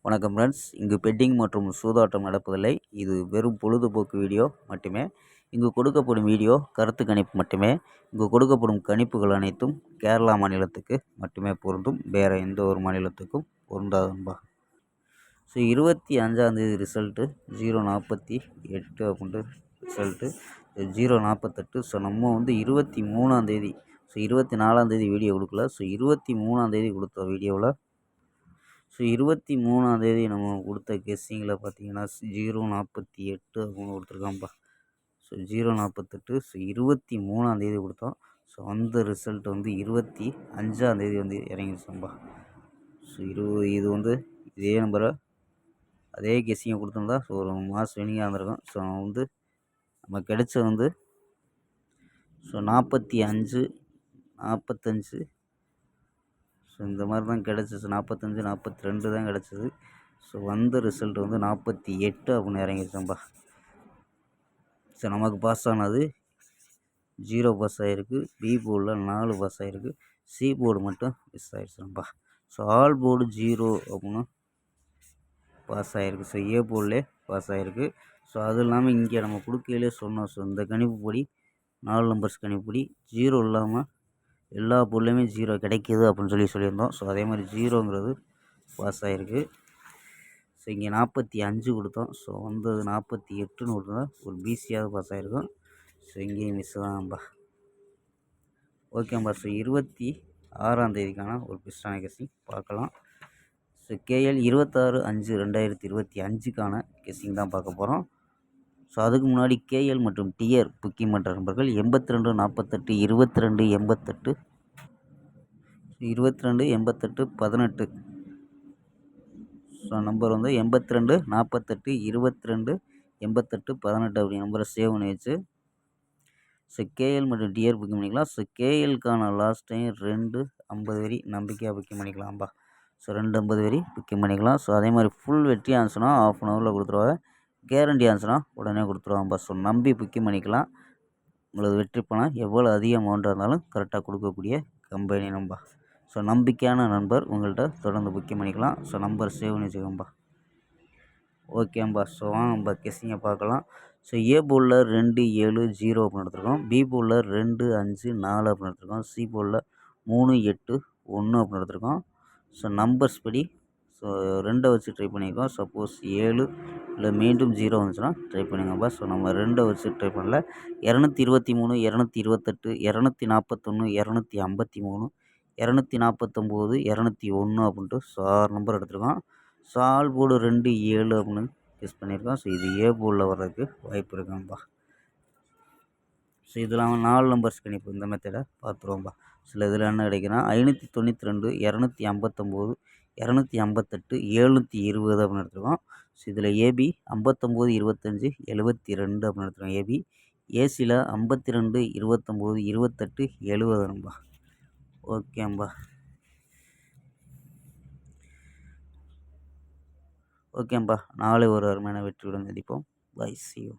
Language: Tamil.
வணக்கம் ஃப்ரெண்ட்ஸ். இங்கு பெட்டிங் மற்றும் சூதாட்டம் நடப்பதில்லை. இது வெறும் பொழுதுபோக்கு வீடியோ மட்டுமே. இங்கு கொடுக்கப்படும் வீடியோ கருத்து கணிப்பு மட்டுமே. இங்கு கொடுக்கப்படும் கணிப்புகள் அனைத்தும் கேரளா மாநிலத்துக்கு மட்டுமே பொருந்தும். வேறு எந்த ஒரு மாநிலத்துக்கும் பொருந்தாது நண்பா. ஸோ 25ஆந்தேதி ரிசல்ட்டு 048 அப்படின்ட்டு ரிசல்ட்டு 048. ஸோ நம்ம 23ஆந்தேதி, ஸோ 24ஆந்தேதி வீடியோ கொடுக்கல. ஸோ 23ஆந்தேதி கொடுத்த வீடியோவில், ஸோ 23ஆந்தேதி நம்ம கொடுத்த கெஸ்ஸிங்கில் பார்த்தீங்கன்னா 048 அப்படின்னு கொடுத்துருக்கான்ப்பா. ஸோ 048. ஸோ 23ஆந்தேதி கொடுத்தோம். ஸோ அந்த ரிசல்ட் 25ஆந்தேதி இறங்கிடுச்சுப்பா. ஸோ இது இதே நம்பரை அதே கெஸ்ஸிங்கை கொடுத்துருந்தா ஸோ ஒரு மாஸ் வினிங்காக இருந்திருக்கும். ஸோ நம்ம கிடைச்ச ஸோ 45 45. ஸோ இந்த மாதிரி தான் கிடச்சிச்சு. 45 42 தான் கிடச்சிது. ஸோ வந்த ரிசல்ட் 48 அப்படின்னு இறங்கிருச்சோம்பா. ஸோ நமக்கு பாஸ் ஆனது 0 பாஸ் ஆகிருக்கு. பி போர்டில் 4 பாஸ் ஆகிருக்கு. சி போர்டு மட்டும் மிஸ் ஆகிடுச்சுப்பா. ஸோ ஆல் போர்டு 0 அப்படின்னு பாஸ் ஆகிருக்கு. ஸோ ஏ போர்டிலே பாஸ் ஆகிருக்கு. ஸோ அது இல்லாமல் இங்கே நம்ம கொடுக்கையிலே சொன்னோம். ஸோ இந்த கணிப்புப்படி 4 நம்பர்ஸ் கணிப்புப்படி 0 இல்லாமல் எல்லா பொருளையுமே 0 கிடைக்கிது அப்படின்னு சொல்லியிருந்தோம். ஸோ அதே மாதிரி 0ங்கிறது பாஸ் ஆகிருக்கு. ஸோ இங்கே 45 கொடுத்தோம். ஸோ 48ன்னு கொடுத்தா ஒரு பிசியாவது பாஸ் ஆகிருக்கும். ஸோ இங்கேயும் மிஸ் தான்ப்பா. ஓகேம்பா. ஸோ 26ஆந்தேதிக்கான ஒரு பெஸ்ட்டான கெஸ்ஸிங் பார்க்கலாம். ஸோ கேஎல் 26/5/2025க்கான கெஸ்ஸிங் தான் பார்க்க போகிறோம். ஸோ அதுக்கு முன்னாடி கேஎல் மற்றும் டிஆர் புக்கிங் பண்ணுற நண்பர்கள் 82 48 22 88 22 88 18. ஸோ நம்பர் 82 48 22 88 18 அப்படி நம்பரை சேவ் பண்ணி வச்சு ஸோ கேஎல் மற்றும் டிஆர் புக்கிங் பண்ணிக்கலாம். ஸோ கேஎல்க்கான லாஸ்ட் டைம் 2 50 வரி நம்பிக்கையாக புக்கிங் பண்ணிக்கலாம்ப்பா. ஸோ 2 50 வரி புக்கிங் பண்ணிக்கலாம். ஸோ அதே மாதிரி ஃபுல் வெற்றி ஆன்சர்னா ½ அன் ஹவரில் கொடுத்துருவாங்க. கேரண்டி ஆன்சர்னா உடனே கொடுத்துருவாங்கப்பா. ஸோ நம்பி புக்கிங் பண்ணிக்கலாம். உங்களுக்கு வெற்றி பணம் எவ்வளோ அதிக அமௌண்ட்டாக இருந்தாலும் கரெக்டாக கொடுக்கக்கூடிய கம்பெனி நம்பா. ஸோ நம்பிக்கையான நண்பர் உங்கள்கிட்ட தொடர்ந்து புக்கிங் பண்ணிக்கலாம். ஸோ நம்பர் சேவ் பண்ணி வச்சுக்கோம்பா. ஓகேம்பா. ஸோ வாங்கப்பா கெஸ்ஸிங்கை பார்க்கலாம். ஸோ ஏ போர்டில் 2 7 0 அப்படின்னு எடுத்துருக்கோம். பி போர்டில் 2 5 4 அப்படின்னு எடுத்துருக்கோம். சி போர்டில் 3 8 1 அப்படின்னு எடுத்துருக்கோம். ஸோ நம்பர்ஸ் படி ஸோ 2 வச்சு ட்ரை பண்ணியிருக்கோம். சப்போஸ் 7 இல்லை மீண்டும் 0 வந்துச்சுன்னா ட்ரை பண்ணுங்கப்பா. ஸோ நம்ம 2 வச்சு ட்ரை பண்ணல. 223 228 241 253 249 201 அப்படின்ட்டு ஸோ 6 நம்பர் எடுத்துருக்கோம். ஸோ ஆல் போர்டு 2 7 அப்படின்னு யூஸ் பண்ணியிருக்கோம். ஸோ இது ஏ போர்டில் வர்றதுக்கு வாய்ப்பு இருக்குங்கப்பா. ஸோ இது இல்லாமல் 4 நம்பர்ஸ் கணிப்பு இந்த மெத்தடை பார்த்துருவோம்ப்பா. சில இதில் என்ன கிடைக்குன்னா 592 259 258 720 அப்படின்னு எடுத்துருக்கோம். ஸோ இதில் ஏபி 59 25 72 அப்படின்னு எடுத்துருக்கோம். ஏபி ஏசியில் 52 29 28 70 ஓகேம்பா. ஓகேம்பா. நாளை ஒரு அருமையான வெற்றியுடன் சந்திப்போம். பை. C you.